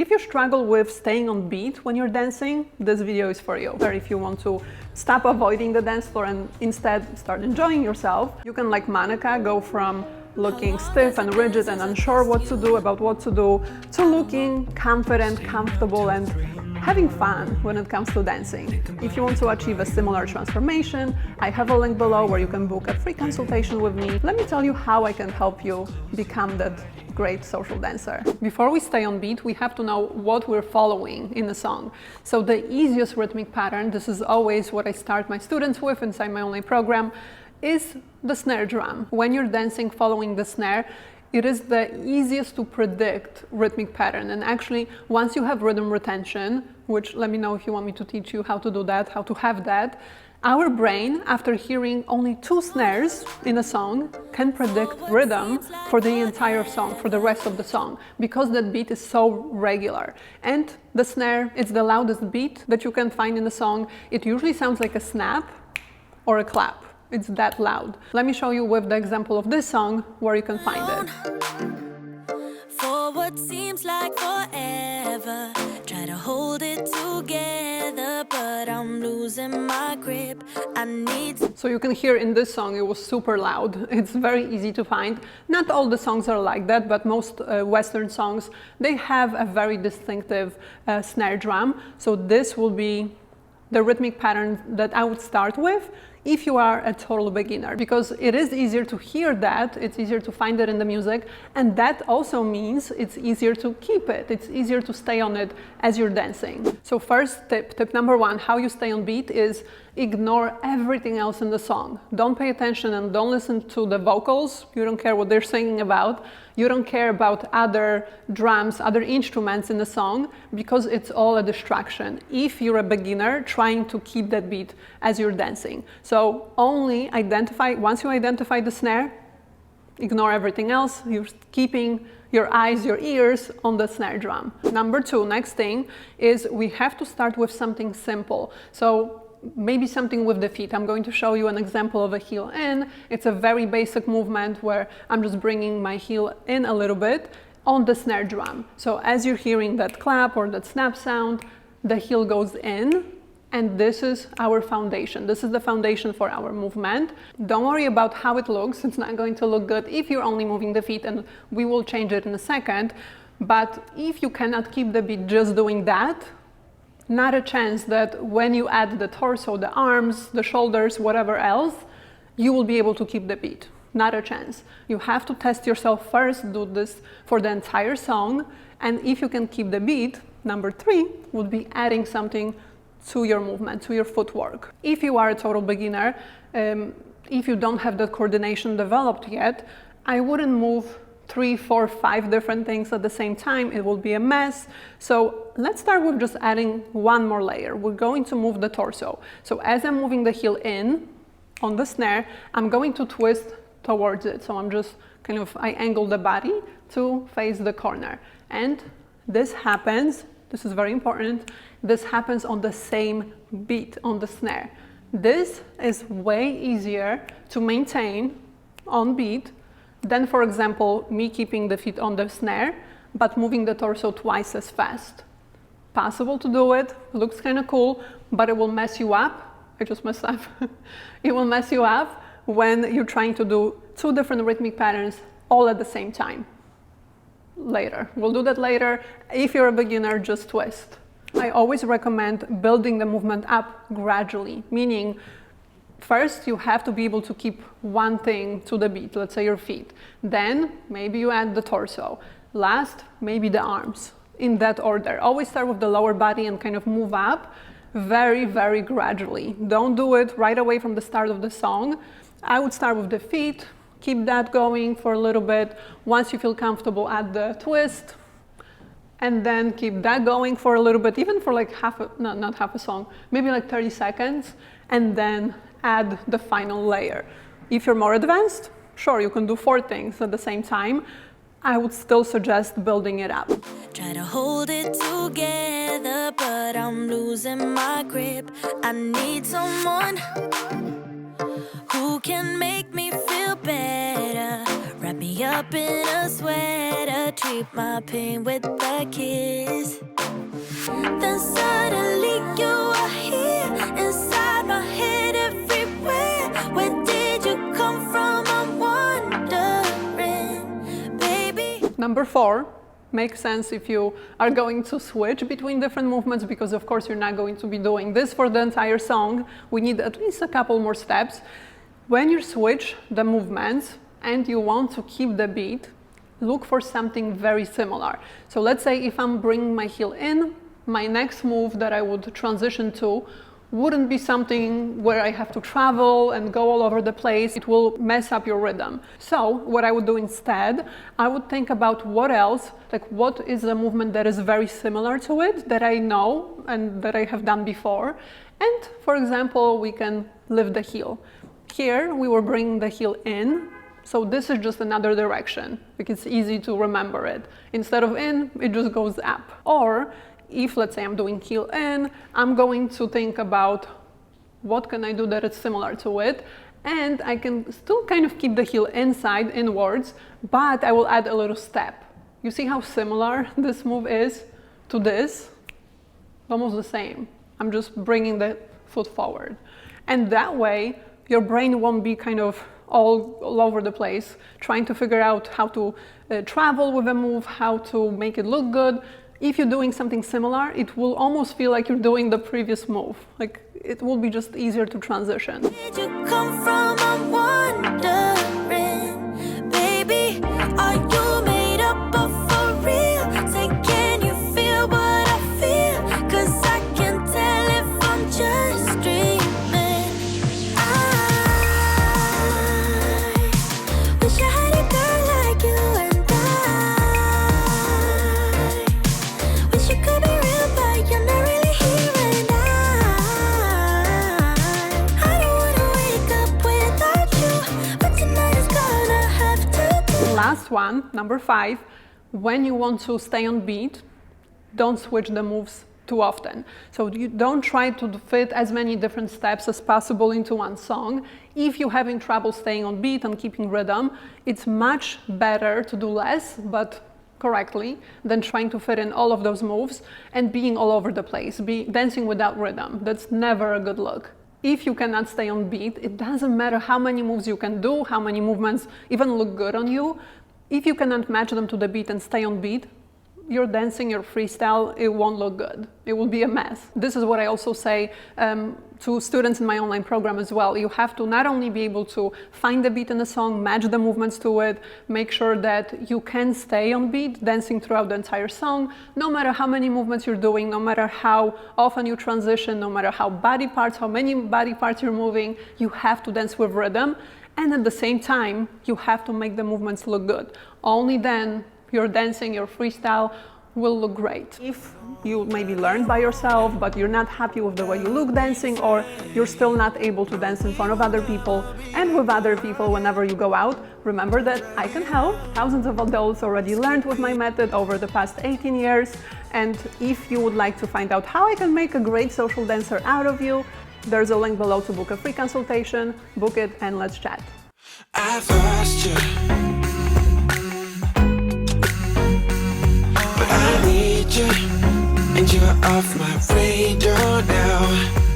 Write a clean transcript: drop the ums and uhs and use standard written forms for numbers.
If you struggle with staying on beat when you're dancing, this video is for you. Or if you want to stop avoiding the dance floor and instead start enjoying yourself, you can, like Monica, go from looking stiff and rigid and unsure what to do about what to do to looking confident, comfortable, and having fun when it comes to dancing. If you want to achieve a similar transformation, I have a link below where you can book a free consultation with me. Let me tell you how I can help you become that great social dancer. Before we stay on beat, we have to know what we're following in the song. So the easiest rhythmic pattern, this is always what I start my students with inside my online program, is the snare drum. When you're dancing following the snare, it is the easiest to predict rhythmic pattern. And actually, once you have rhythm retention, which let me know if you want me to teach you how to do that, how to have that, our brain, after hearing only 2 snares in a song, can predict rhythm for the entire song, for the rest of the song, because that beat is so regular. And the snare, it's the loudest beat that you can find in the song. It usually sounds like a snap or a clap. It's that loud. Let me show you with the example of this song where you can find it. For what seems like forever, try to hold it together, but I'm losing my grip. I need. So you can hear in this song it was super loud. It's very easy to find. Not all the songs are like that, but most Western songs, they have a very distinctive snare drum. So this will be the rhythmic pattern that I would start with if you are a total beginner, because it is easier to hear that, it's easier to find it in the music, and that also means it's easier to keep it, it's easier to stay on it as you're dancing. So first tip number 1, how you stay on beat is ignore everything else in the song. Don't pay attention and don't listen to the vocals. You don't care what they're singing about. You don't care about other drums, other instruments in the song, because it's all a distraction if you're a beginner trying to keep that beat as you're dancing. So only identify, once you identify the snare, ignore everything else. You're keeping your eyes, your ears on the snare drum. Number 2, next thing is we have to start with something simple. So maybe something with the feet. I'm going to show you an example of a heel in. It's a very basic movement where I'm just bringing my heel in a little bit on the snare drum. So as you're hearing that clap or that snap sound, the heel goes in, and this is our foundation. This is the foundation for our movement. Don't worry about how it looks. It's not going to look good if you're only moving the feet, and we will change it in a second. But if you cannot keep the beat just doing that, not a chance that when you add the torso, the arms, the shoulders, whatever else, you will be able to keep the beat. Not a chance. You have to test yourself first, do this for the entire song, and if you can keep the beat, number 3 would be adding something to your movement, to your footwork. If you are a total beginner, if you don't have that coordination developed yet, I wouldn't move 3, 4, 5 different things at the same time. It will be a mess. So let's start with just adding one more layer. We're going to move the torso. So as I'm moving the heel in on the snare, I'm going to twist towards it. So I'm just I angle the body to face the corner. And this happens, this is very important, this happens on the same beat on the snare. This is way easier to maintain on beat than, for example, me keeping the feet on the snare, but moving the torso twice as fast. Possible to do it, looks kind of cool, but it will mess you up. I just messed up. It will mess you up when you're trying to do 2 different rhythmic patterns all at the same time. Later, we'll do that later. If you're a beginner, just twist. I always recommend building the movement up gradually, meaning first, you have to be able to keep one thing to the beat, let's say your feet. Then, maybe you add the torso. Last, maybe the arms, in that order. Always start with the lower body and kind of move up very, very gradually. Don't do it right away from the start of the song. I would start with the feet, keep that going for a little bit. Once you feel comfortable, add the twist, and then keep that going for a little bit, even for like not half a song, maybe like 30 seconds, and then add the final layer. If you're more advanced, sure, you can do 4 things at the same time. I would still suggest building it up. Try to hold it together, but I'm losing my grip. I need someone who can make me feel better. Wrap me up in a sweater, sweep my pain with a kiss. Then suddenly you are here, inside my head everywhere. Where did you come from? I'm wondering, baby. Number 4 makes sense if you are going to switch between different movements, because of course you're not going to be doing this for the entire song. We need at least a couple more steps. When you switch the movements and you want to keep the beat, look for something very similar. So let's say if I'm bringing my heel in, my next move that I would transition to wouldn't be something where I have to travel and go all over the place. It will mess up your rhythm. So what I would do instead, I would think about what else, like what is a movement that is very similar to it, that I know and that I have done before. And for example, we can lift the heel. Here we were bringing the heel in, so this is just another direction. Like it's easy to remember it. Instead of in, it just goes up. Or if, let's say, I'm doing heel in, I'm going to think about what can I do that is similar to it, and I can still kind of keep the heel inside, inwards, but I will add a little step. You see how similar this move is to this? Almost the same. I'm just bringing the foot forward. And that way, your brain won't be kind of all over the place, trying to figure out how to travel with a move, how to make it look good. If you're doing something similar, it will almost feel like you're doing the previous move. Like it will be just easier to transition. Where did you come from? I'm wondering, baby, are you made up of for real? Say, can you feel what I feel? 'Cause I can tell if I'm just dreaming. I wish I had a girl like you, and I wish you could be real, but you're not really here, and I don't wanna wake up without you, but tonight is gonna have to do. Last one, number 5, when you want to stay on beat, don't switch the moves too often. So you don't try to fit as many different steps as possible into one song. If you're having trouble staying on beat and keeping rhythm, it's much better to do less, but correctly, than trying to fit in all of those moves and being all over the place, dancing without rhythm. That's never a good look. If you cannot stay on beat, it doesn't matter how many moves you can do, how many movements even look good on you. If you cannot match them to the beat and stay on beat, your dancing, your freestyle, it won't look good. It will be a mess. This is what I also say to students in my online program as well. You have to not only be able to find the beat in the song, match the movements to it, make sure that you can stay on beat, dancing throughout the entire song, no matter how many movements you're doing, no matter how often you transition, no matter how many body parts you're moving, you have to dance with rhythm. And at the same time, you have to make the movements look good. Only then your dancing, your freestyle will look great. If you maybe learned by yourself, but you're not happy with the way you look dancing, or you're still not able to dance in front of other people and with other people whenever you go out, remember that I can help. Thousands of adults already learned with my method over the past 18 years. And if you would like to find out how I can make a great social dancer out of you, there's a link below to book a free consultation. Book it and let's chat. I've lost you, but I need you, and you're off my radar now.